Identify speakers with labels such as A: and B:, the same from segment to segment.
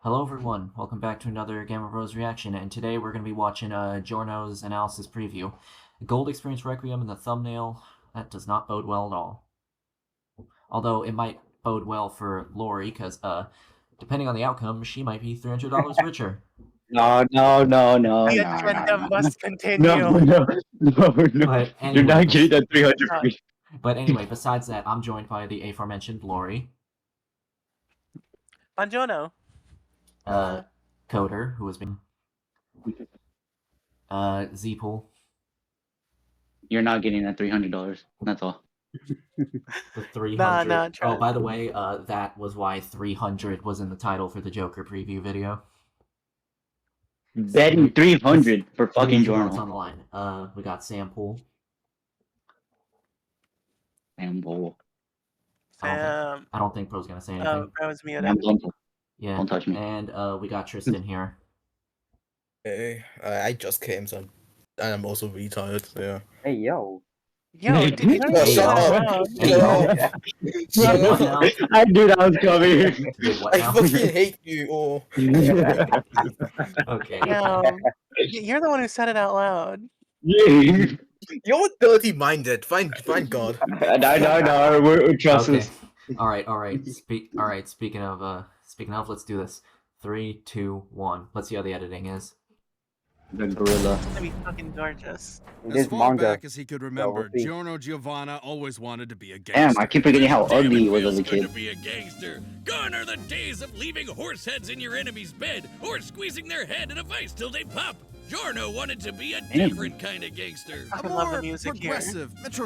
A: Hello everyone, welcome back to another Gammabros reaction, and today we're going to be watching Giorno's analysis preview. Gold Experience Requiem in the thumbnail, that does not bode well at all. Although it might bode well for Lori, because depending on the outcome, she might be $300 richer.
B: No.
C: The agenda must continue.
B: No.
A: But anyway,
B: You're not getting that 300 free.
A: But anyway, besides that, I'm joined by the aforementioned Lori.
C: Giorno.
A: Coder, who has been Z-Pool.
B: You're not getting that $300. That's all.
A: The 300.
C: Nah,
A: oh, by the way, that was why 300 was in the title for the Joker preview video.
B: Betting 300 for fucking
A: What's
B: Giorno.
A: on the line? We got Sam Pool.
B: Sample.
A: I don't think Pro's gonna say anything.
C: That was me.
A: Yeah.
B: Don't touch me.
A: And we got Tristan here.
D: Hey, I just came, so I'm also retired. So yeah.
E: Hey, yo.
C: Yo, did you
D: No, shut up. Shut up.
B: I knew that was coming.
A: Wait, what
D: I
A: now?
D: fucking hate you all.
A: Okay.
C: Yo, you're the one who said it out loud.
D: You're dirty-minded. Find God.
B: No. We're trust
A: Okay.
B: us.
A: All right. Speaking of, let's do this. 3, 2, 1. Let's see how the editing is.
B: The gorilla.
C: It's gonna be fucking gorgeous.
E: It
F: As
E: is
F: far
E: manga.
F: back as he could remember,
E: we'll see.
F: Giorno Giovanna always wanted to be a gangster.
B: Damn, I keep forgetting how
G: Damn,
B: ugly he
G: it
B: was
G: feels
B: as a
G: good
B: kid.
G: to be a gangster. Gone are the days of leaving horse heads in your enemy's bed or squeezing their head in a vice till they pop. Giorno wanted to be a different kind of gangster.
C: I
F: A
C: fucking love the
F: more
C: music here.
F: progressive,
B: There's his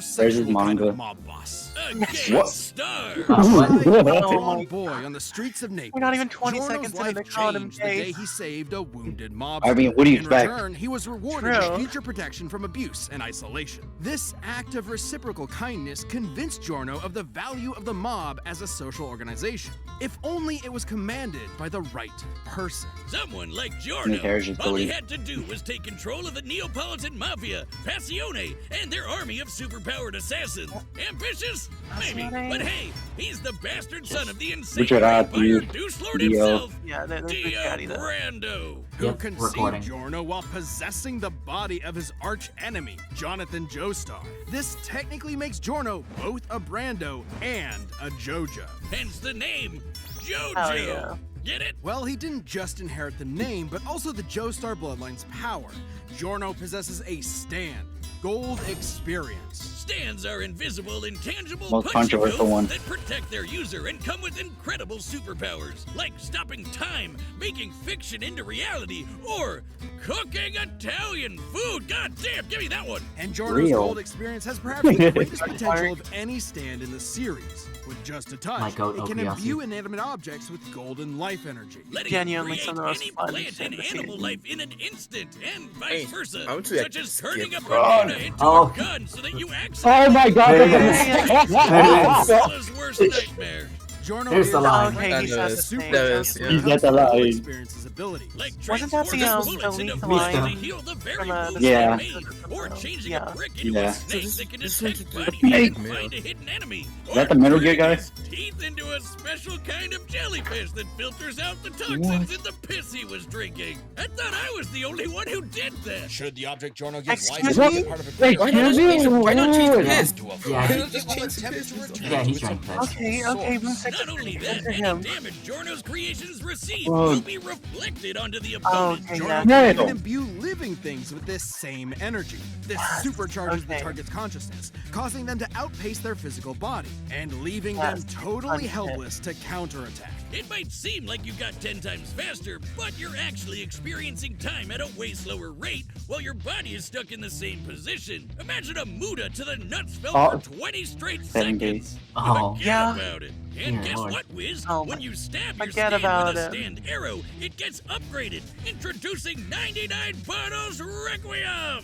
F: metrosexual kind
B: manga.
F: of mob boss.
G: A
B: What?
G: gangstar.
A: What?
F: A
C: Oh
F: wrong
C: my
F: boy on the streets of Naples.
C: We're not even 20
F: Giorno's
C: seconds into
F: life
C: the calling him
F: changed the day
C: Dave.
F: he saved a wounded mob.
B: I mean, what do you
F: In
B: expect?
F: return, he was rewarded
C: True.
F: with future protection from abuse and isolation. This act of reciprocal kindness convinced Giorno of the value of the mob as a social organization. If only it was commanded by the right person.
G: Someone like
B: His
G: Giorno.
B: hair's just
G: All he
B: goated.
G: had to do was take control of the Neapolitan Mafia, Passione, and their army of superpowered assassins. Ambitious? Maybe.
C: Passione?
G: But hey, he's the bastard son of the insane
B: Richard Roth,
G: vampire
B: you-
G: Deuce Lord
B: Dio.
G: himself,
C: Yeah, they're pretty
G: Dio
C: catty though.
G: Brando.
F: Who
A: Yep,
F: conceived
A: recording.
F: Giorno while possessing the body of his arch enemy, Jonathan Joestar. This technically makes Giorno both a Brando and a Jojo.
G: Hence the name, Jojo.
C: Oh, yeah.
G: Get it?
F: Well, he didn't just inherit the name, but also the Joestar bloodline's power. Giorno possesses a stand, gold experience.
G: Stands are invisible, intangible
B: Most
G: punchy
B: controversial
G: moves
B: one.
G: that protect their user and come with incredible superpowers, like stopping time, making fiction into reality, or cooking Italian food. God damn, give me that one.
F: And Giorno's
B: Real.
F: gold experience has perhaps the greatest potential of any stand in the series. With just a touch,
A: My goat,
F: it can
A: Okuyasu.
F: imbue inanimate objects with golden life energy.
G: Letting
C: Genuinely
G: it
C: some
G: create
C: of the most
G: any
C: fun
G: plant
C: shit
G: and
C: in the
G: animal
C: series.
G: life in an instant, and vice
D: Hey,
G: versa,
D: I want to
G: such as turning a
D: skip.
G: banana into
A: Oh.
G: a gun so that you
B: Oh
G: accidentally
B: my god.
G: Stella's worst nightmare.
F: Giorno
A: There's
F: is
A: the line.
C: Okay, he's
D: That
C: not the
D: is-
C: same.
D: that is-
F: when it
B: He's
F: comes
B: not the
F: to gold
B: line.
F: experience's abilities.
G: Like
C: Wasn't that the,
G: transporting bullets
C: Elite
G: into
C: line
G: bullets to heal the very
C: from,
G: bullets
B: Yeah.
G: they made, or changing
C: Yeah.
G: a brick into
B: Yeah.
G: a snake that can
D: this
G: detect
D: one's
G: body
B: Hey.
G: heat and find a hidden enemy.
B: Is that the Metal Gear guy?
G: His teeth into a special kind of jellyfish that filters out the toxins in the piss he was drinking. I thought I was the only one who did that.
F: Should the object Giorno gives
C: Excuse
F: life
C: me?
F: be part of a
B: Wait,
D: Why not
B: excuse
D: just change
B: me?
D: the- why not change the
B: What?
D: piss?
A: Yeah,
D: Why
A: he-
D: not just change the piss?
A: Yeah, he's trying to piss.
C: Okay, one second.
G: Not only that,
C: Censor
G: any
C: him.
G: damage Giorno's creations receive
B: Oh.
G: will be reflected onto the opponent.
C: Okay,
F: Giorno
C: yeah.
B: No.
F: can imbue living things with this same energy. This supercharges the
C: Okay.
F: target's consciousness, causing them to outpace their physical body, and leaving
C: Yes,
F: them totally
C: understood.
F: helpless to counterattack.
G: It might seem like you got 10 times faster, but you're actually experiencing time at a way slower rate while your body is stuck in the same position. Imagine a Muda to the nuts felt
B: Oh,
G: for 20 straight
B: 7
G: seconds.
B: days.
A: Oh.
G: Forget
C: Yeah.
G: about it. And
A: Dear
G: guess
A: Lord.
G: what, Wiz?
C: Oh
G: when
C: my-
G: you stab your
C: forget
G: stand
C: about
G: with a
C: it.
G: stand arrow, it gets upgraded. Introducing 99 Bonos Requiem!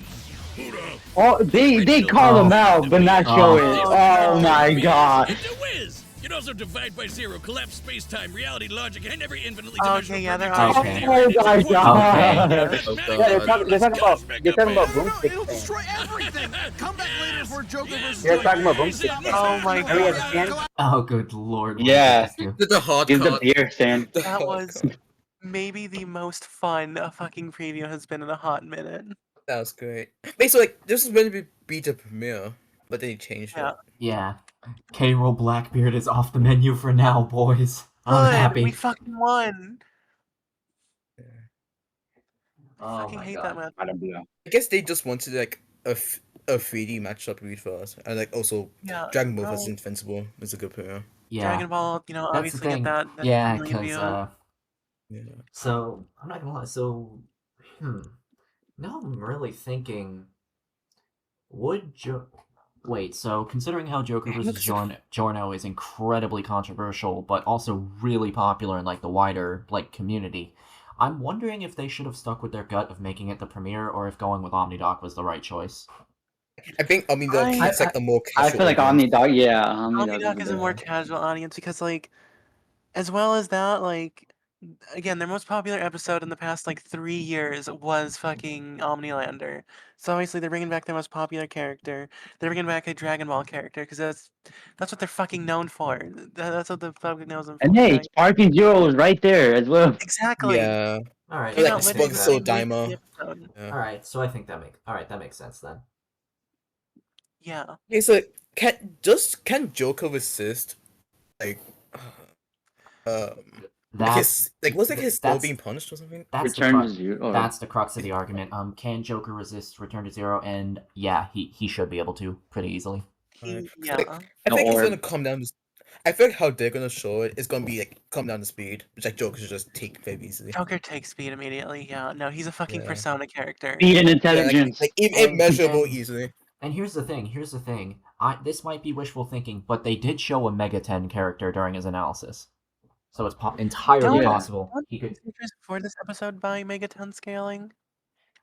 G: Muda.
B: Oh, they call him out, but not show it. Oh my god.
G: It's a whiz! You can also divide by zero, collapse space-time, reality, logic, and every infinitely
C: Okay,
G: dimensional
C: yeah, they're
G: perfect
C: all-
A: Okay.
B: Oh my god.
E: Yeah, they're talking about
F: It'll
E: boomstick thing.
F: destroy everything! Come back later for Joker versus
E: They're talking about
F: Joker.
E: boomstick.
C: Oh my
E: Are we at
C: god.
E: the end?
A: Oh, good lord. what
B: Yeah.
A: did this do?
D: Did the hard
B: Give the
D: cut.
B: beer stand.
C: That was maybe the most fun a fucking preview has been in a hot minute.
D: That was great. Wait, so like this is meant to be the premiere, but they changed
C: Yeah.
D: it.
A: Yeah. K-Roll Blackbeard is off the menu for now, boys. I'm
C: Good,
A: happy.
C: we fucking won.
A: Oh
C: Fucking
A: my
C: hate
A: god.
C: that match.
B: I don't know.
D: I guess they just wanted like a 3D matchup read for us, and like also
C: Yeah,
D: Dragon Ball vs
C: probably
D: Invincible is a good premiere.
A: Yeah.
C: Dragon Ball, you know,
A: That's the
C: obviously get
A: thing.
C: that. That's
A: Yeah,
C: 1 million
A: because
C: views.
D: Yeah.
A: so I'm not gonna lie. So, now I'm really thinking, would wait? So considering how Joker vs. Giorno is incredibly controversial, but also really popular in like the wider like community, I'm wondering if they should have stuck with their gut of making it the premiere, or if going with OmniDoc was the right choice.
D: I think Omnidog
C: I-
D: hits like a more
B: I
D: casual
B: feel like
D: audience.
B: OmniDoc, yeah, OmniDoc
C: OmniDoc is a more casual audience because, like, as well as that, like, again, their most popular episode in the past like 3 years was fucking Omnilander. So obviously they're bringing back their most popular character. They're bringing back a Dragon Ball character because that's what they're fucking known for. That's what the public knows them for.
B: And hey,
C: Dragon-
B: Sparking Zero is right there as well.
C: Exactly.
D: Yeah.
A: All right,
C: Came
D: Like
C: out
A: that
C: literally
A: makes
C: the
A: sense.
D: Spugso
C: same week as
D: Daima.
C: the episode.
D: Yeah.
A: All right, so I think that makes sense then.
C: Yeah.
D: Okay, so like, can Joker resist like
A: That's
D: was like his skull
A: that's
D: being punished or something?
A: that's the
B: Return to
A: crux.
B: Zero.
A: That's the crux of the argument. Can Joker resist Return to Zero? And yeah, he should be able to pretty easily.
C: Yeah.
D: Like, I
B: No,
D: think it's
B: or-
D: gonna come down to. I feel like how they're gonna show it is gonna be like come down to speed, which like Joker should just take very easily.
C: Joker takes speed immediately. Yeah. No, he's a fucking
D: Yeah.
C: persona character.
B: Speed and
D: Yeah,
B: intelligence.
D: like immeasurable easily.
A: And here's the thing. This might be wishful thinking, but they did show a Mega 10 character during his analysis, so it's entirely
C: Don't-
A: possible he could.
C: Features for this episode by Megaton scaling.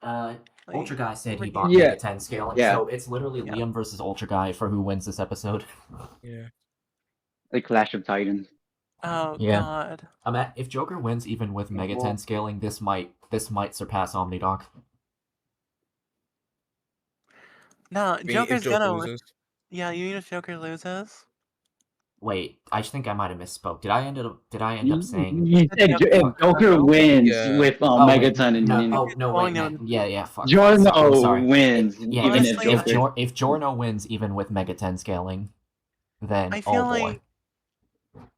C: Like,
A: Ultra Guy said he
C: over
A: bought
B: Yeah.
A: Mega 10 scaling,
B: Yeah.
A: so it's literally
C: Yeah.
A: Liam versus Ultra Guy for who wins this episode.
D: Yeah.
B: Like Clash of Titans.
C: Oh
A: Yeah.
C: god.
A: If Joker wins even with Mega 10 scaling, this might surpass OmniDoc.
C: No,
D: I mean,
C: Joker's
D: if Joker
C: gonna.
D: loses.
C: Yeah, you mean if Joker loses?
A: Wait, I think I might have misspoke. Did I end up saying?
B: You said if Joker wins
D: Yeah.
B: with
A: Oh, wait,
B: Megaton and
A: no, wait,
C: Calling
A: man. Yeah, fuck.
B: Giorno
A: I'm sorry.
B: wins.
A: Yeah,
B: even
C: Honestly,
B: if Joker.
A: if Giorno wins even with Mega 10 scaling, then
C: I feel
A: oh boy.
C: like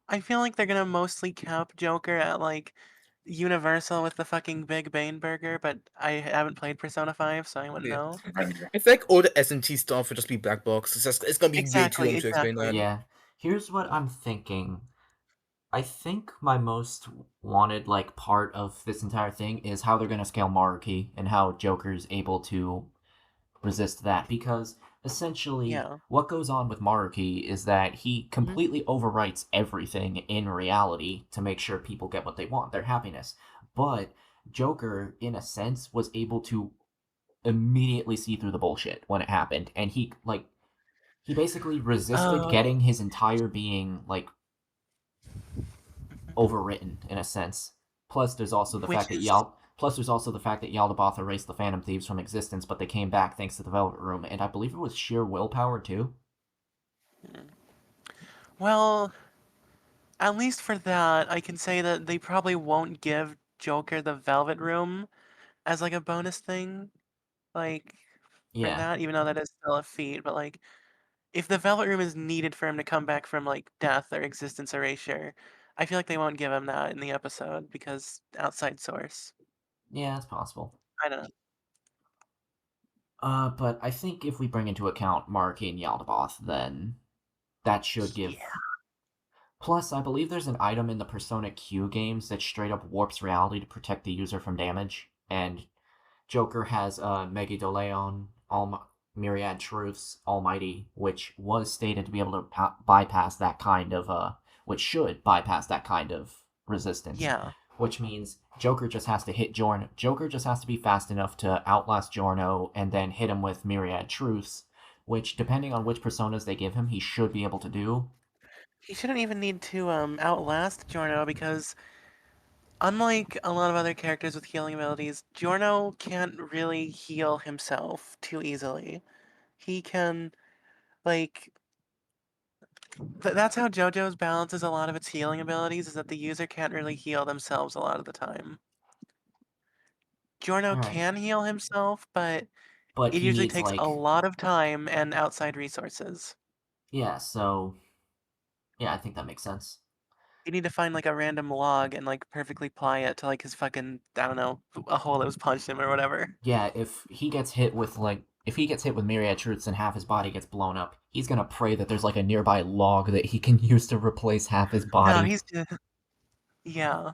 C: I feel like they're gonna mostly cap Joker at like Universal with the fucking Big Bane Burger, but I haven't played Persona 5, so I wouldn't
D: Yeah.
C: know.
D: I feel like all the S&T stuff would just be black box. It's gonna be way too long to explain
C: Exactly.
D: that.
A: Yeah. Here's what I'm thinking. I think my most wanted like part of this entire thing is how they're gonna scale Maruki and how Joker's able to resist that, because essentially
C: Yeah.
A: what goes on with Maruki is that he completely overwrites everything in reality to make sure people get what they want, their happiness. But Joker, in a sense, was able to immediately see through the bullshit when it happened, and he basically resisted
C: Oh.
A: getting his entire being like overwritten in a sense. Plus, there's also the
C: Which
A: fact that
C: is-
A: Yaldabaoth erased the Phantom Thieves from existence, but they came back thanks to the Velvet Room, and I believe it was sheer willpower too.
C: Well, at least for that, I can say that they probably won't give Joker the Velvet Room as like a bonus thing. Like for
A: Yeah,
C: that, even though that is still a feat, but like if the Velvet Room is needed for him to come back from like death or existence erasure, I feel like they won't give him that in the episode because outside source.
A: yeah, it's possible.
C: I don't know.
A: But I think if we bring into account Maruki and Yaldabaoth, then that should give. Plus, I believe there's an item in the Persona Q games that straight up warps reality to protect the user from damage, and Joker has Megidoleon, Myriad Truths, Almighty, which was stated to be able to bypass that kind of, which should bypass that kind of resistance.
C: Yeah.
A: Which means Joker just has to hit Giorno. Joker just has to be fast enough to outlast Giorno and then hit him with Myriad Truths, which, depending on which personas they give him, he should be able to do.
C: He shouldn't even need to outlast Giorno because unlike a lot of other characters with healing abilities, Giorno can't really heal himself too easily. He can like That's how JoJo's balances a lot of its healing abilities, is that the user can't really heal themselves a lot of the time. Giorno
A: Alright.
C: can heal himself, but
A: But
C: it
A: he
C: usually
A: needs,
C: takes
A: like...
C: a lot of time and outside resources.
A: Yeah, so... Yeah, I think that makes sense.
C: You need to find like a random log and like perfectly apply it to like his fucking, I don't know, a hole that was punched him or whatever.
A: Yeah, if he gets hit with, like... If he gets hit with myriad truths and half his body gets blown up, he's gonna pray that there's, like, a nearby log that he can use to replace half his body.
C: No, he's just... Yeah.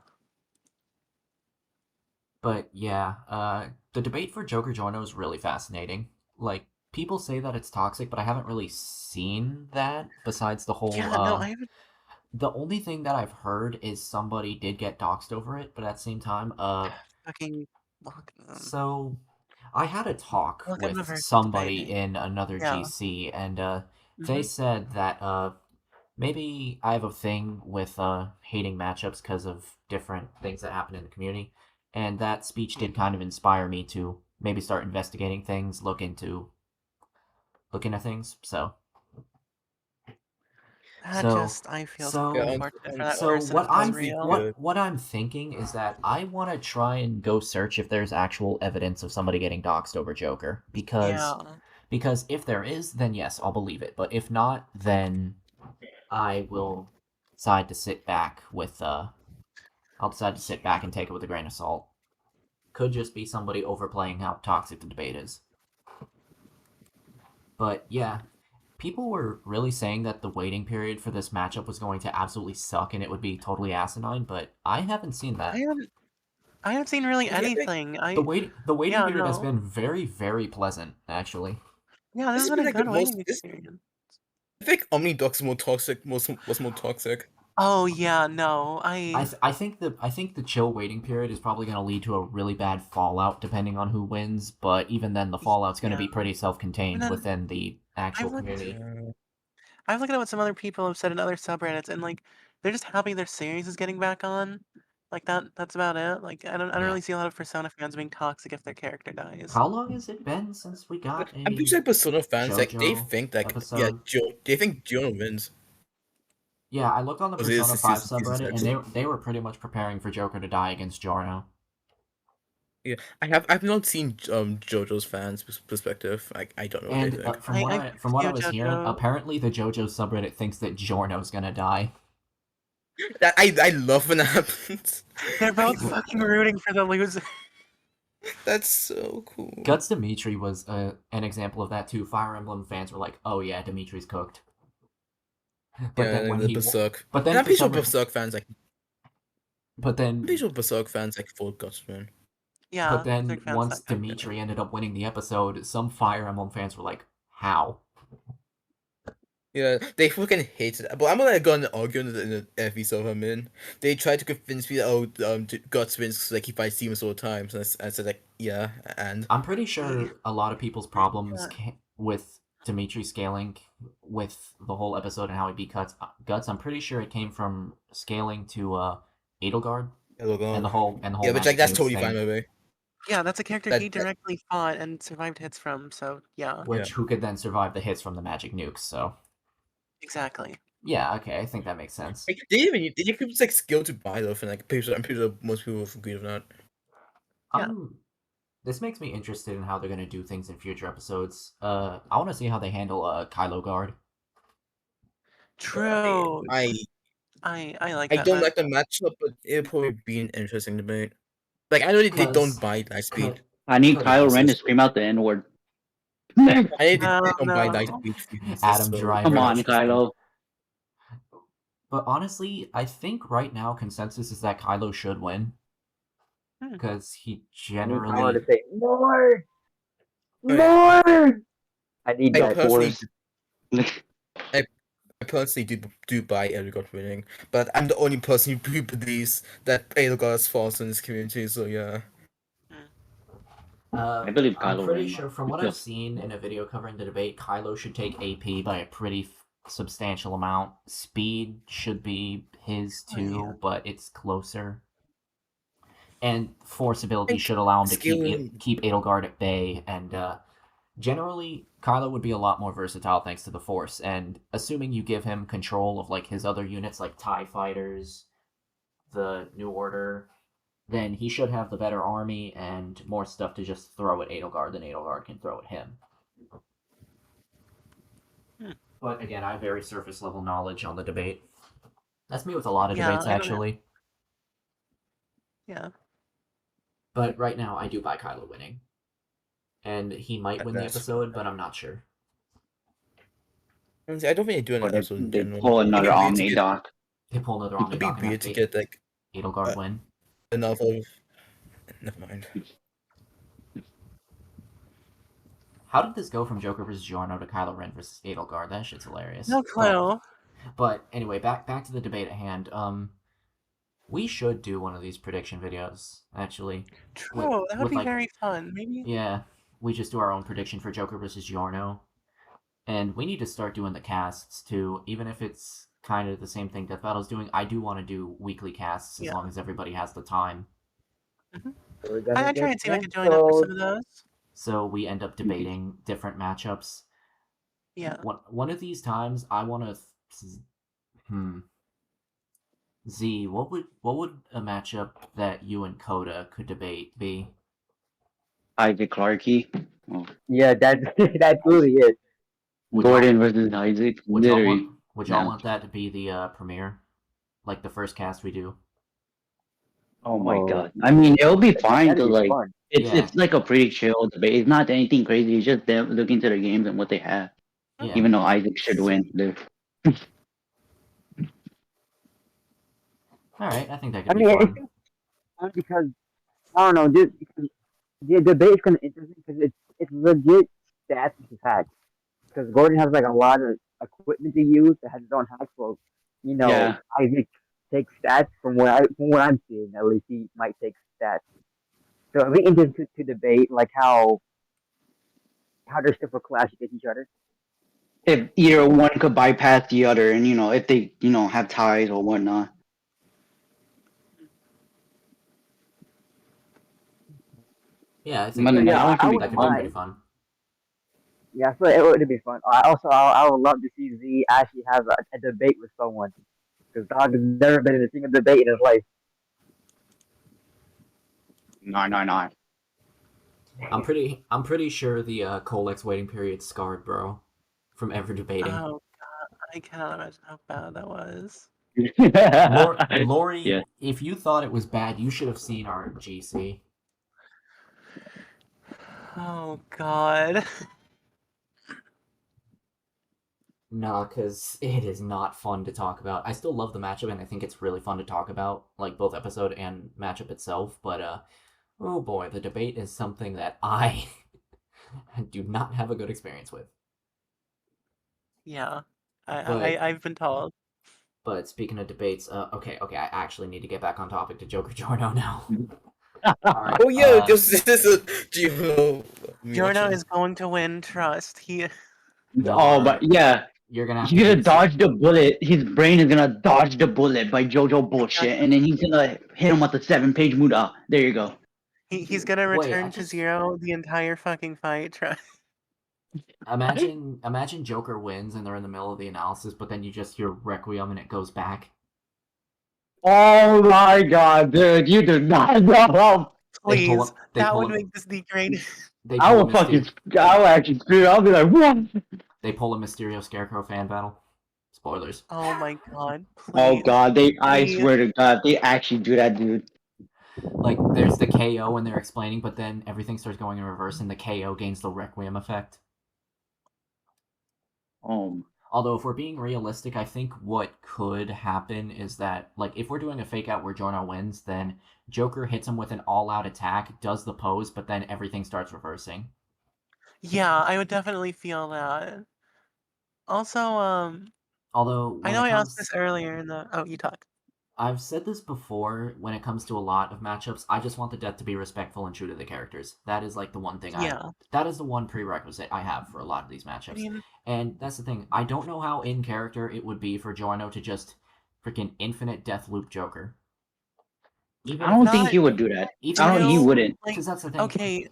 A: But, yeah, the debate for Joker Giorno is really fascinating. Like, people say that it's toxic, but I haven't really seen that, besides the whole,
C: Yeah, no, I haven't...
A: The only thing that I've heard is somebody did get doxxed over it, but at the same time,
C: Fucking...
A: so I had a talk
C: Look, I've
A: with
C: never
A: somebody
C: debating.
A: in another
C: Yeah.
A: GC, and they
C: Mhm.
A: said that maybe I have a thing with hating matchups because of different things that happen in the community, and that speech did kind of inspire me to maybe start investigating things, looking at things. So
C: That
A: so
C: just... I feel
A: so
D: Yeah,
C: unfortunate for that
A: So
C: person
A: what
C: if that's
A: I'm
D: honestly,
C: real.
D: good.
A: what I'm thinking is that I want to try and go search if there's actual evidence of somebody getting doxxed over Joker,
C: Yeah.
A: because if there is, then yes, I'll believe it. But if not, then I will decide to sit back with I'll decide to sit back and take it with a grain of salt. Could just be somebody overplaying how toxic the debate is. But yeah, people were really saying that the waiting period for this matchup was going to absolutely suck and it would be totally asinine, but I haven't seen that.
C: I haven't seen really
D: Yeah, I think-
C: anything.
A: The waiting
C: Yeah,
A: period has
C: no.
A: been very, very pleasant, actually.
C: Yeah, this
D: This
C: has
D: has
C: been
D: been
C: a
D: like the
C: good
D: most.
C: waiting experience.
D: I think Omnidox is more toxic. Was more toxic.
C: Oh yeah, no,
A: I think the chill waiting period is probably going to lead to a really bad fallout depending on who wins, but even then the fallout's going to be
C: Yeah.
A: pretty self-contained
C: And then
A: within the actual
C: I've looked-
A: community.
C: I've looked at what some other people have said in other subreddits, and like they're just happy their series is getting back on. Like that's about it. Like I don't
A: Yeah.
C: really see a lot of Persona fans being toxic if their character dies.
A: How long has it been since we got
D: I'm pretty sure Persona fans like they
A: JoJo
D: think like
A: episode?
D: they think Giorno wins.
A: Yeah, I looked on the
D: Because it is
A: Persona
D: the
A: 5
D: season
A: subreddit, and
D: 6.
A: they were pretty much preparing for Joker to die against Giorno.
D: Yeah, I've not seen JoJo's fans perspective. I don't know what they
A: And
D: think.
A: from what I
C: feel
A: was hearing,
C: JoJo.
A: apparently the JoJo subreddit thinks that Giorno's gonna die.
D: I love when that happens.
C: They're both fucking rooting for the loser.
D: That's so cool.
A: Guts Dimitri was an example of that too. Fire Emblem fans were like, "Oh yeah, Dimitri's cooked." But
D: Yeah,
A: then when
D: the
A: he
D: Berserk.
A: but then
D: And I'm
A: for
D: pretty sure
A: some re-
D: Berserk fans like.
A: but
D: I'm
A: then
D: pretty sure Berserk fans like full Guts win.
C: Yeah,
A: but then
C: Berserk fans
A: once
C: that kind of
A: Dimitri ended up winning the episode, some Fire Emblem fans were like, "How?"
D: Yeah, they fucking hated it. But I'm gonna go and argue in the every server I'm in. They tried to convince me that Guts wins 'cause, like he fights demons all the time. So I said like yeah, and
A: I'm pretty sure a lot of people's problems with Dimitri scaling with the whole episode and how he beat Guts, I'm pretty sure it came from scaling to Edelgard and the whole
D: yeah, but
A: magic
D: like that's
A: nukes
D: totally
A: thing,
D: fine by the way.
C: Yeah, that's a character
D: That-
C: he
D: that-
C: directly fought and survived hits from, so yeah.
A: who could then survive the hits from the magic nukes. So
C: Exactly.
A: yeah, okay, I think that makes sense.
D: Like, they could use like skill to buy stuff, and like I'm pretty sure most people would agree with that.
C: Yeah.
A: This makes me interested in how they're gonna do things in future episodes. I want to see how they handle Kylo Guard.
C: True.
D: I
C: like
D: I
C: that
D: don't like the
C: matchup.
D: matchup, but it'll probably be an interesting debate. Like I know they
A: Cause-
D: don't buy light speed.
B: I need
A: Cause-
B: Kylo Ren to scream out the N word.
D: I know they
C: No,
D: don't buy light
C: no.
D: speed.
A: Adam Driver.
B: Come on, Kylo.
A: But honestly, I think right now consensus is that Kylo should win. Because he
E: I need
A: generally...
E: Power to say more,
D: Oh,
E: more. I need
D: I
E: that
D: personally,
E: force.
D: I personally do buy Edelgard winning, but I'm the only person who believes that Edelgard is false in this community. So yeah.
B: I believe
A: I'm
B: Kylo
A: pretty
B: Ren.
A: sure, from what I've seen in a video covering the debate, Kylo should take AP by a pretty substantial amount. Speed should be his too, but it's closer. And force ability should allow him to
D: Scaling-
A: keep Edelgard at bay, and Generally, Kylo would be a lot more versatile thanks to the Force, and assuming you give him control of like his other units like TIE fighters, the New Order, then he should have the better army and more stuff to just throw at Edelgard than Edelgard can throw at him. But again, I have very surface level knowledge on the debate. That's me with a lot of debates,
C: I don't
A: actually.
C: Yeah.
A: But right now, I do buy Kylo winning. And he might win the
D: That's-
A: episode, but I'm not sure.
D: I don't think they do an
E: Or they,
D: episode in
E: they
D: general.
E: pull
D: It'd be
E: another
D: weird to
E: Omni
D: get-
E: Doc.
A: They pull another
D: It'd be
A: Omnidoc and
D: weird to
A: have
D: get like
A: Edelgard win.
D: enough of. Never mind.
A: How did this go from Joker versus Giorno to Kylo Ren versus Edelgard? That shit's hilarious.
C: No clue.
A: But anyway, back to the debate at hand. We should do one of these prediction videos, actually.
C: True, that would
A: with,
C: be
A: like-
C: very fun. Maybe.
A: Yeah, we just do our own prediction for Joker versus Giorno. And we need to start doing the casts, too. Even if it's kind of the same thing Death Battle's doing, I do want to do weekly casts as
C: Yeah.
A: long as everybody has the time.
E: We're gonna
C: I'd try
E: get
C: and see if I could join up for some of those.
A: So we end up debating different matchups.
C: Yeah.
A: One of these times, I want to... Z, what would a matchup that you and Coda could debate be?
E: Isaac Clarkey. Oh,
B: Yeah, that really is.
A: Would
E: Gordon versus Isaac.
A: Would y'all
E: Literally.
A: want,
E: no.
A: want that to be the premiere? Like the first cast we do?
E: Oh my
B: Oh.
E: god. I mean, it'll be fine
B: That'd
E: to
B: be
E: like.
B: fun.
E: It's
A: Yeah.
E: it's like a pretty chill debate. It's not anything crazy. It's just them looking to the games and what they have.
A: Yeah.
E: Even though Isaac should win.
A: Alright, I think that
B: I
A: could be
B: mean,
A: fun.
B: it's fun because I don't know, dude. Because the debate is kind of interesting because it's legit stats and facts. Because Gordon has like a lot of equipment to use that has his own hacks. So,
E: Yeah.
B: Isaac takes stats from what I'm seeing. At least he might take stats. So it'll be interesting to debate like how their stuff will clash against each other.
E: If either one could bypass the other, and if they have ties or whatnot.
A: Yeah, I think
E: But
A: that,
E: yeah, I
A: that could
B: wouldn't
A: be
B: mind.
A: pretty fun.
B: Yeah, so it would be fun. I would love to see Z actually have a debate with someone. Because Dog has never been in a single debate in his life.
E: No.
A: I'm pretty sure the Colex waiting period's scarred, bro. From ever debating.
C: Oh god, I cannot imagine how bad that was.
A: Lori,
E: Yeah.
A: if you thought it was bad, you should have seen our GC.
C: Oh god.
A: Nah, because it is not fun to talk about. I still love the matchup, and I think it's really fun to talk about, like, both episode and matchup itself, but, oh boy, the debate is something that I do not have a good experience with.
C: Yeah.
A: But-
C: I've been told.
A: But speaking of debates, okay, I actually need to get back on topic to Joker Giorno now. Alright,
D: Oh yeah, this is a Giorno.
C: Giorno is going to win, trust. He
E: Oh, but yeah,
A: you're gonna have
E: he's gonna
A: keep-
E: dodge the bullet. His brain is gonna dodge the bullet by JoJo bullshit, and then he's gonna hit him with the 7-page Muda. There you go.
C: he's gonna
A: Wait,
C: return
A: I
C: to
A: just-
C: 0 the entire fucking fight. Trust.
A: Imagine Joker wins and they're in the middle of the analysis, but then you just hear Requiem and it goes back.
E: Oh my god, dude, you do not know.
A: They pull
C: Please,
A: him- they
C: that
A: pull
C: would
A: him-
C: make this the greatest.
A: They
E: I
A: pull,
E: will
A: a
E: fucking,
A: Myster-
E: I will actually screw. I'll be like, what?
A: they pull a Mysterio Scarecrow fan battle. Spoilers.
C: Oh my god.
E: Oh
C: Please.
E: god, I
C: Please.
E: swear to God, they actually do that, dude.
A: Like, there's the KO when they're explaining, but then everything starts going in reverse and the KO gains the Requiem effect. Although, if we're being realistic, I think what could happen is that, like, if we're doing a fake out where Giorno wins, then Joker hits him with an all-out attack, does the pose, but then everything starts reversing.
C: Yeah, I would definitely feel that. Also,
A: Although,
C: I
A: when
C: know
A: it
C: I
A: comes-
C: asked this earlier in the. Oh, you talk.
A: I've said this before, when it comes to a lot of matchups, I just want the death to be respectful and true to the characters. That is, like, the one thing
C: Yeah.
A: that is the one prerequisite I have for a lot of these
C: I
A: matchups.
C: mean,
A: And that's the thing, I don't know how in character it would be for Giorno to just freaking infinite death loop Joker. Even
E: I don't
C: Not-
E: think he would do that.
A: even
E: I don't. He
C: know,
E: wouldn't.
C: like,
A: because that's the thing.
C: okay.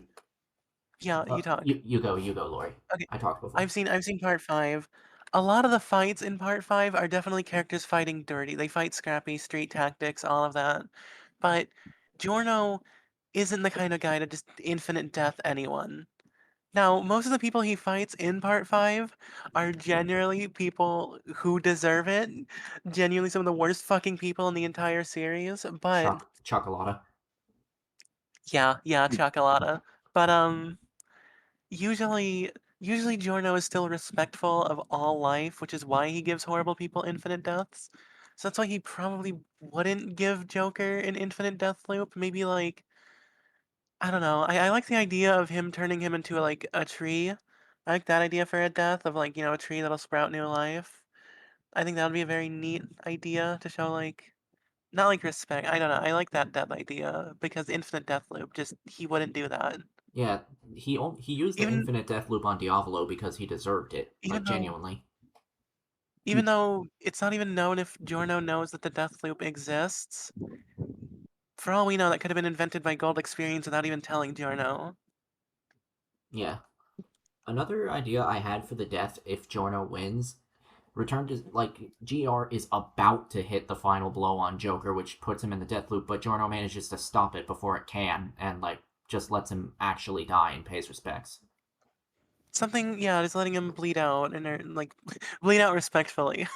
C: Yeah, you talk.
A: You go, Lori.
C: Okay.
A: I talked before.
C: I've seen part 5. A lot of the fights in part 5 are definitely characters fighting dirty. They fight scrappy, street tactics, all of that. But Giorno isn't the kind of guy to just infinite death anyone. Now, most of the people he fights in part 5 are genuinely people who deserve it. Genuinely some of the worst fucking people in the entire series, but
A: Chocolata.
C: yeah, Chocolata. But usually Giorno is still respectful of all life, which is why he gives horrible people infinite deaths. So that's why he probably wouldn't give Joker an infinite death loop. Maybe like, I don't know. I like the idea of him turning him into like a tree. I like that idea for a death of like, a tree that'll sprout new life. I think that would be a very neat idea to show like not like respect. I don't know. I like that death idea because infinite death loop just he wouldn't do that.
A: Yeah, he used the
C: Even
A: infinite death loop on Diavolo because he deserved it,
C: even
A: like
C: though
A: genuinely.
C: even though it's not even known if Giorno knows that the death loop exists. For all we know, that could have been invented by Gold Experience without even telling Giorno.
A: Yeah. Another idea I had for the death if Giorno wins, Return to like GR is about to hit the final blow on Joker, which puts him in the death loop, but Giorno manages to stop it before it can, and like just lets him actually die and pays respects.
C: Something, yeah, just letting him bleed out and like bleed out respectfully.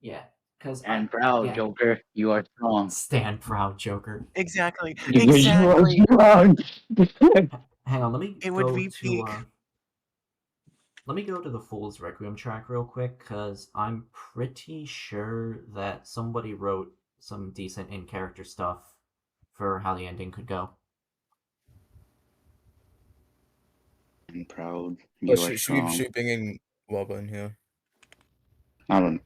A: Yeah, because
E: And proud, Joker. You are strong.
A: Stand proud, Joker.
C: Exactly.
E: You are
C: Exactly.
E: strong.
A: Hang on, let me
C: It would
A: go
C: be
A: to
C: peak.
A: let me go to the Fool's Requiem track real quick, because I'm pretty sure that somebody wrote some decent in-character stuff for how the ending could go.
E: I'm proud.
D: Oh,
E: You are
D: should we
E: strong.
D: bring in Wabba in here?
E: I don't.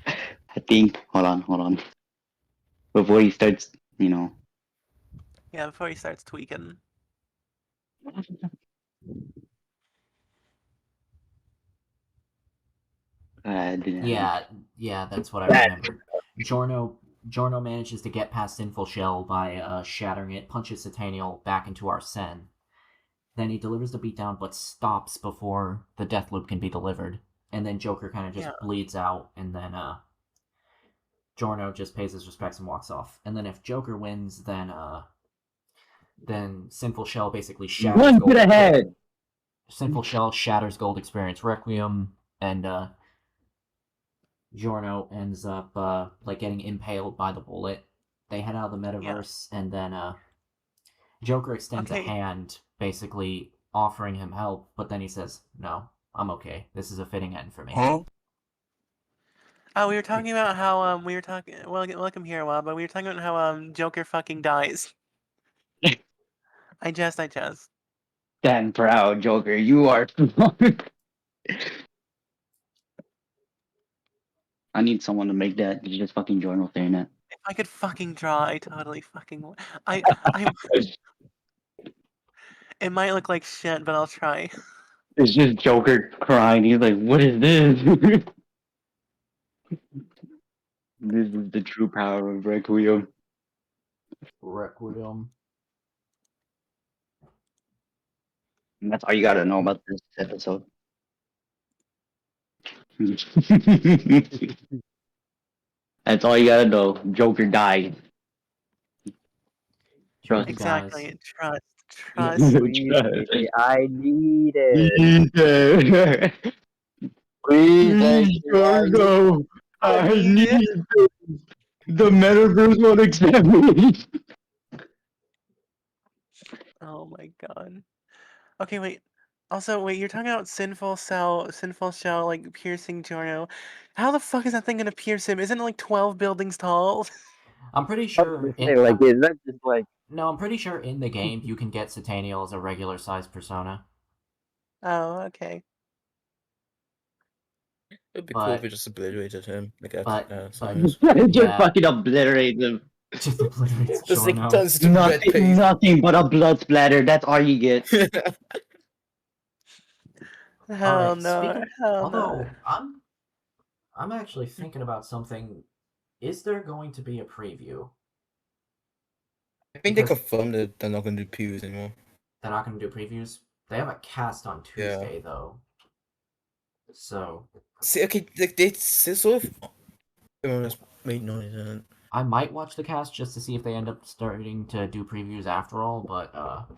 E: I think. Hold on. Before he starts,
C: Yeah, before he starts tweaking.
A: Yeah, that's what I remembered. Giorno manages to get past Sinful Shell by shattering it, punches Sataniel back into Arsene. Then he delivers the beatdown, but stops before the death loop can be delivered. And then Joker kind of just bleeds out, and then Giorno just pays his respects and walks off. And then if Joker wins, then Sinful Shell basically shatters
E: One
A: Gold.
E: to the head.
A: Sinful Shell shatters Gold Experience Requiem, and Giorno ends up like getting impaled by the bullet. They head out of the metaverse, and then Joker extends a hand, basically offering him help, but then he says, "No, I'm okay. This is a fitting end for me."
G: Huh?
C: Oh, we were talking about how we were talking. Well, welcome here, Wab. But we were talking about how Joker fucking dies. I jest.
E: Stand proud, Joker. You are strong. I need someone to make that. It's just fucking Giorno saying that.
C: If I could fucking draw, I totally fucking would. I. It might look like shit, but I'll try.
E: It's just Joker crying. He's like, "What is this?" This is the true power of Requiem. And that's all you gotta know about this episode. That's all you gotta know. Joker died. Trust.
C: Exactly. Trust.
B: I need it. Please,
E: Giorno, I
C: need
E: need
C: it.
E: this. The metaverse won't accept me.
C: Oh my god. Okay, wait. Also, wait, you're talking about sinful shell, like piercing Giorno. How the fuck is that thing gonna pierce him? Isn't it like 12 buildings tall?
A: I'm pretty
B: I was
A: sure.
B: gonna say, like, is that just like?
A: No, I'm pretty sure in the game you can get Sataniel as a regular sized persona.
C: Oh, okay.
D: It'd be cool if we just obliterated him. Like
E: Just fucking obliterate them.
A: Just obliterates
D: Just like
A: Giorno.
D: turns to red paste.
E: Nothing but a blood splatter. That's all you get.
C: Hell no.
A: Although I'm actually thinking about something. Is there going to be a preview?
D: I think they
A: Because
D: confirmed that they're not gonna do previews anymore.
A: they're not going to do previews. They have a cast on
D: Yeah.
A: Tuesday though. So
D: See, okay, like they sort of. Wait, no, they didn't.
A: I might watch the cast just to see if they end up starting to do previews after all, but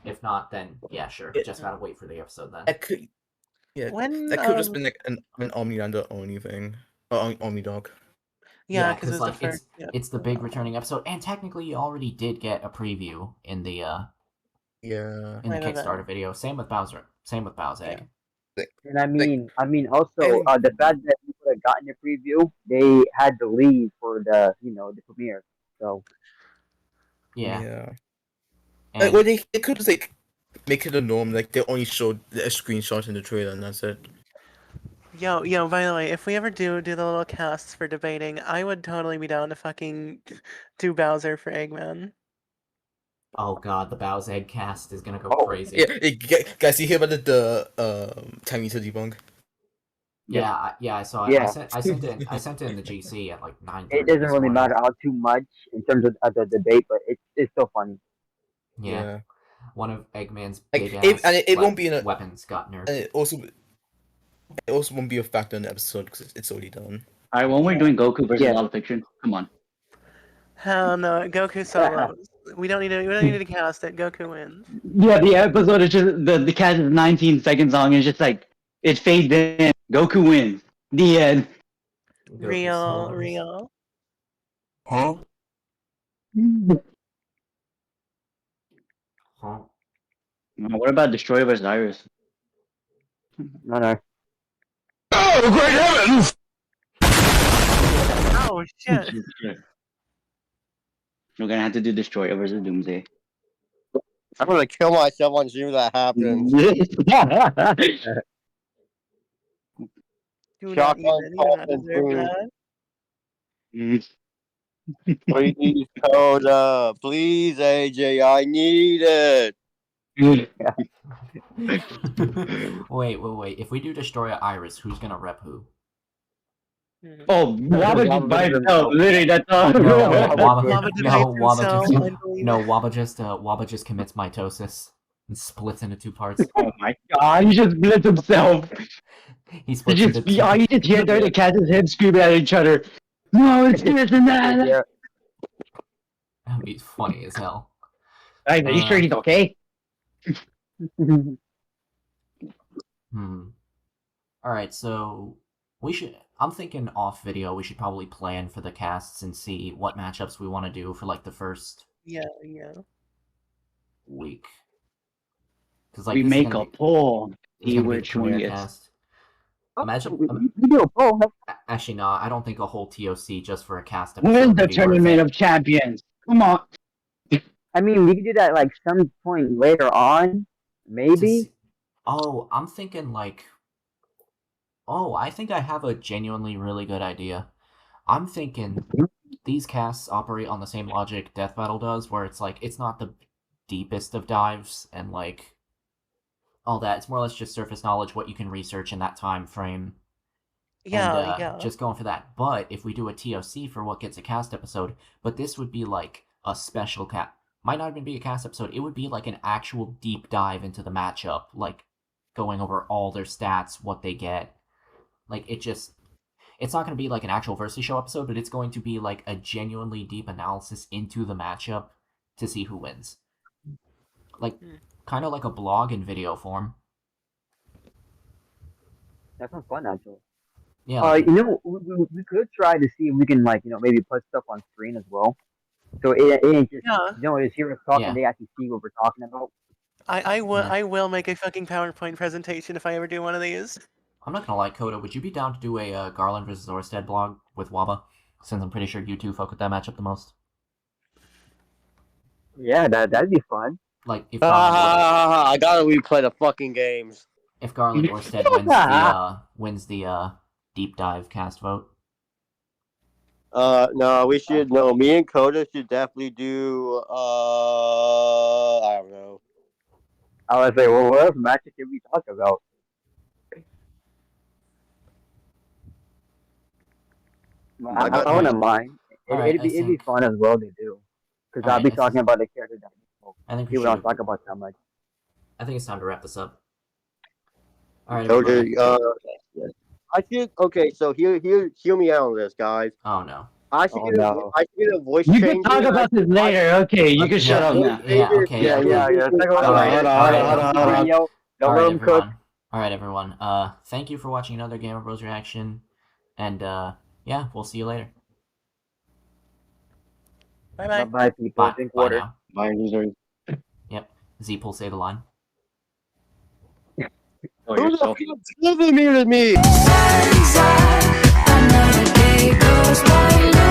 A: if not, then yeah, sure. Just gotta wait for the episode then.
D: That could, yeah,
C: When
D: that could have just been like an Omnilander only thing, or Omnidog.
C: yeah,
A: because
C: because
A: like
C: the first.
A: it's the big returning episode, and technically you already did get a preview in the
D: Yeah.
A: in the
C: Right, right,
A: Kickstarter
C: right.
A: video. Same with Bowser. Same with Bowser
C: Yeah.
A: Egg.
B: And I mean, also
D: and-
B: the fact that people that got in the preview, they had to leave for the the premiere. So
A: Yeah.
D: Yeah.
A: And
D: Well, they could just like make it a norm. Like they only showed a screenshot in the trailer, and that's it.
C: Yo, by the way, if we ever do the little casts for debating, I would totally be down to fucking do Bowser for Eggman.
A: oh god, the Bowser Egg cast is gonna go
B: Oh,
A: crazy.
D: Yeah, hey, guys, you hear about the Time Eater debunk?
A: Yeah, I saw it.
B: Yeah.
A: I sent it in the GC at like 9:30
B: it doesn't
A: this
B: really
A: morning.
B: matter out too much in terms of the debate, but it's still funny.
A: Yeah. One of Eggman's
D: Like,
A: big
D: it-
A: ass
D: and it won't be in a-
A: weapons got nerfed.
D: And it also won't be a factor in the episode because it's already done.
E: All right, when we're doing Goku versus
B: Yeah.
E: Lava Fiction, come on.
C: Hell no, Goku solos. We don't need to cast it. Goku wins.
E: Yeah, the episode is just the cat is 19 seconds long. And it's just like it fades in. Goku wins. The end.
A: Goku
C: Real,
A: solos.
C: real.
G: Huh?
A: Huh?
E: What about Destroyer versus Iris?
B: No.
G: Oh, great heavens!
C: Oh shit.
E: We're gonna have to do Destroyer versus Doomsday.
H: I'm gonna kill myself on seeing that happens.
C: Do not
H: Shotgun
C: even. You do not
H: pump and
C: deserve
H: boom.
C: that.
H: Please, Coda. Please, AJ. I need it.
A: Wait. If we do Destroyer Iris, who's gonna rep who?
C: Mhm.
E: Oh, Waba just by
B: Waba
E: himself. Literally, that's all.
A: No,
B: Waba
A: Waba,
C: debates
A: no, Waba
C: himself,
A: just,
C: I believe.
A: no, Waba just commits mitosis and splits into two parts.
E: Oh my god, he just blitzed himself.
A: He
E: He
A: splits
E: just,
A: into two.
E: you just hear the cats' heads screaming at each other. No, it's this and that.
B: Yeah.
A: That'd be funny as hell.
E: Are you sure he's okay?
A: All right, so I'm thinking off video. We should probably plan for the casts and see what matchups we want to do for like the first
C: Yeah.
A: week. Because like
E: We
A: this is
E: make
A: gonna
E: a
A: be-
E: poll.
A: it's
E: See
A: gonna be the
E: which one
A: premiere
E: gets.
A: cast. Imagine,
B: we do a poll.
A: actually, no, I don't think a whole TOC just for a cast episode.
E: When's
A: would
E: the
A: be worth
E: tournament
A: it.
E: of champions? Come on.
B: I mean, we could do that like some point later on, maybe.
A: Oh, I'm thinking like. Oh, I think I have a genuinely really good idea. I'm thinking these casts operate on the same logic Death Battle does, where it's like it's not the deepest of dives and like all that. It's more or less just surface knowledge, what you can research in that time frame.
C: Yeah.
A: And, just going for that. But if we do a TOC for what gets a cast episode, but this would be like a special cast. Might not even be a cast episode. It would be like an actual deep dive into the matchup, like going over all their stats, what they get. Like it's not going to be like an actual Versity Show episode, but it's going to be like a genuinely deep analysis into the matchup to see who wins. Like kind of like a blog in video form.
B: That sounds fun, actually.
A: Yeah.
B: We could try to see if we can maybe put stuff on screen as well. So it ain't just just hear us talking.
A: Yeah.
B: They actually see what we're talking about.
C: I will make a fucking PowerPoint presentation if I ever do one of these.
A: I'm not gonna lie, Coda, would you be down to do a Garland versus Orsted blog with Waba? Since I'm pretty sure you two fuck with that matchup the most.
B: Yeah, that'd be fun.
A: Like if
H: I gotta replay the fucking games.
A: if Garland Orsted wins the deep dive cast vote.
H: No, we should. No, me and Coda should definitely do. I don't know.
B: I was like, well, what matchup did we talk about? I wouldn't mind.
A: Alright,
B: It'd be fun as well to do. Because
A: All
B: I'll
A: right,
B: be
A: I think-
B: talking about the character that
A: I think we
B: people don't
A: should.
B: talk about that much.
A: I think it's time to wrap this up. All right, everybody.
H: Okay, I should. Okay, so hear me out on this, guys.
A: Oh no.
H: I should
B: Oh,
H: get a
B: no.
H: I should get a voice
E: You
H: changer.
E: can talk
H: and I
E: about
H: should-
E: this later. Okay, you can shut up now.
A: Yeah. Okay.
B: Yeah. Let's talk about
A: All right,
B: it.
A: all right,
B: Don't
A: all right.
B: Don't
A: All
B: let
A: right,
B: them cook.
A: everyone. All right, everyone. Thank you for watching another Gammabros reaction, and yeah, we'll see you later.
C: Bye bye.
B: Bye, people.
A: Bye.
B: Drink
A: Bye
B: water.
A: now.
E: Bye, losers.
A: Yep. Zeep will say the line.
E: Oh,
H: Who
E: you're
H: the
E: so.
H: fuck muted me?
I: Another day goes by.